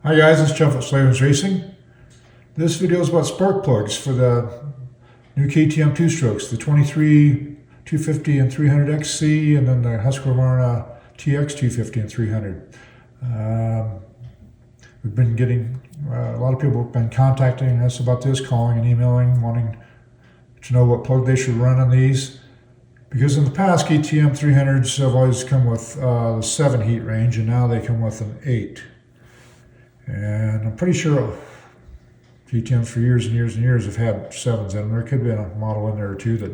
Hi guys, it's Jeff at Slavens Racing. This video is about spark plugs for the new KTM two-strokes, the 23, 250 and 300XC, and then the Husqvarna TX 250 and 300. We've been getting, a lot of people have been contacting us about this, calling and emailing, wanting to know what plug they should run on these. Because in the past, KTM 300s have always come with the 7 heat range, and now they come with an 8. And I'm pretty sure KTMs for years and years and years have had 7s in them. There could be a model in there or two that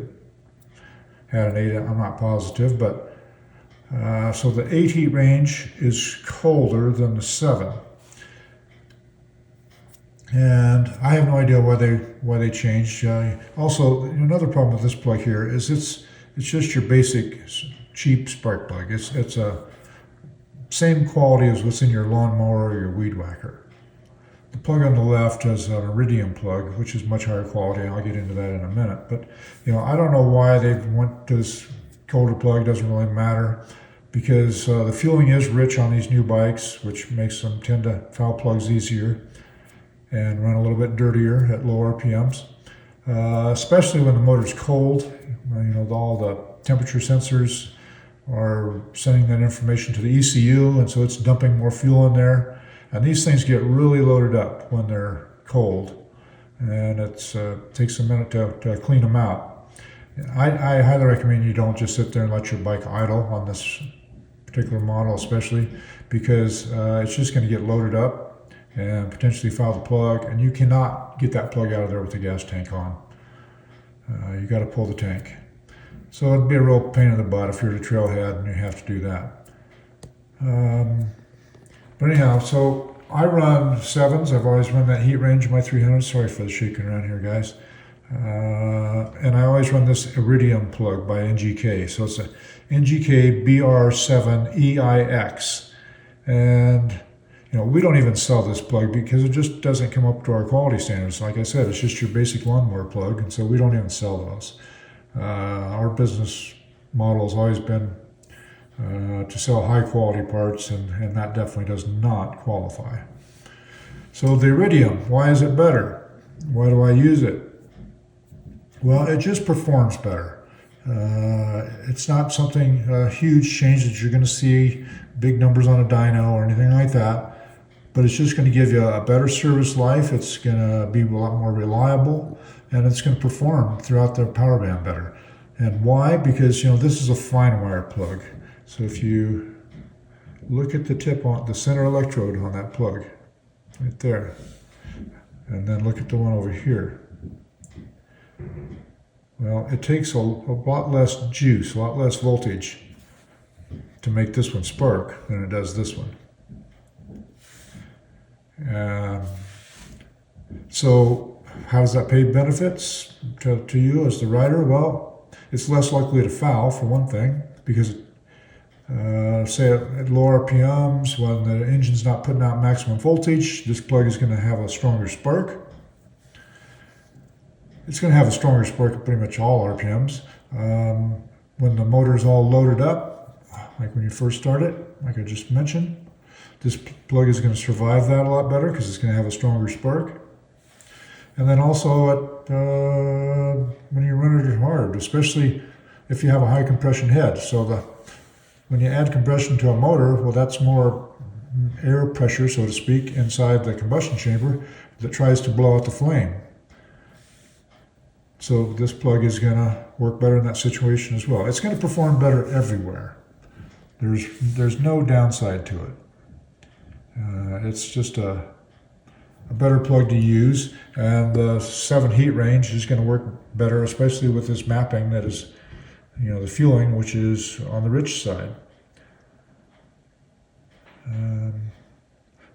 had an 8. I'm not positive, but so the 8 heat range is colder than the 7. And I have no idea why they changed. Also, another problem with this plug here is it's just your basic cheap spark plug. It's a same quality as what's in your lawnmower or your weed whacker. The plug on the left is an iridium plug, which is much higher quality. I'll get into that in a minute. But I don't know why they went to this colder plug. Doesn't really matter, because the fueling is rich on these new bikes, which makes them tend to foul plugs easier and run a little bit dirtier at low RPMs, especially when the motor's cold. All the temperature sensors are sending that information to the ECU, and so it's dumping more fuel in there. And these things get really loaded up when they're cold, and it takes a minute to clean them out. I highly recommend you don't just sit there and let your bike idle on this particular model, especially because it's just going to get loaded up and potentially foul the plug, and you cannot get that plug out of there with the gas tank on. You got to pull the tank. So it'd be a real pain in the butt if you're at a trailhead and you have to do that. But anyhow, so I run 7s. I've always run that heat range in my 300. Sorry for the shaking around here, guys. And I always run this iridium plug by NGK. So it's a NGK BR7EIX. And we don't even sell this plug because it just doesn't come up to our quality standards. Like I said, it's just your basic lawnmower plug, and so we don't even sell those. Our business model has always been to sell high quality parts, and that definitely does not qualify. So the iridium, why is it better? Why do I use it? Well, it just performs better. It's not something huge change that you're going to see big numbers on a dyno or anything like that, but it's just going to give you a better service life. It's going to be a lot more reliable, and it's going to perform throughout the power band better. And why? Because this is a fine wire plug. So if you look at the tip on the center electrode on that plug, right there, and then look at the one over here. Well, it takes a lot less juice, a lot less voltage to make this one spark than it does this one. So how does that pay benefits to you as the rider? Well, it's less likely to foul, for one thing, because say at low RPMs, when the engine's not putting out maximum voltage, this plug is going to have a stronger spark. It's going to have a stronger spark at pretty much all RPMs. When the motor's all loaded up, like when you first start it, like I just mentioned, this plug is going to survive that a lot better because it's going to have a stronger spark. And then also when you run it hard, especially if you have a high compression head. So when you add compression to a motor, well, that's more air pressure, so to speak, inside the combustion chamber that tries to blow out the flame. So this plug is going to work better in that situation as well. It's going to perform better everywhere. There's no downside to it. It's just a better plug to use, and the 7 heat range is going to work better, especially with this mapping that is, the fueling, which is on the rich side.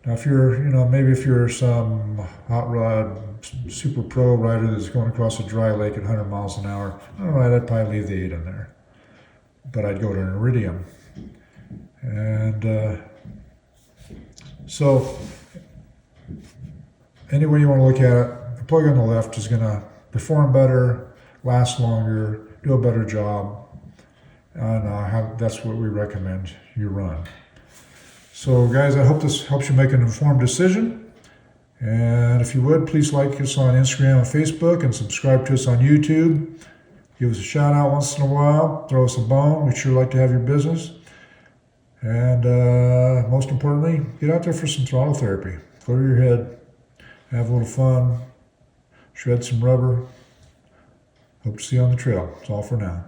Now, if you're, maybe if you're some hot rod super pro rider that's going across a dry lake at 100 miles an hour, all right, I'd probably leave the 8 in there, but I'd go to an iridium. And so any way you want to look at it, the plug on the left is going to perform better, last longer, do a better job, and that's what we recommend you run. So guys, I hope this helps you make an informed decision. And if you would, please like us on Instagram and Facebook and subscribe to us on YouTube. Give us a shout out once in a while. Throw us a bone. We'd sure like to have your business. And most importantly, get out there for some throttle therapy. Clear your head. Have a little fun. Shred some rubber. Hope to see you on the trail. That's all for now.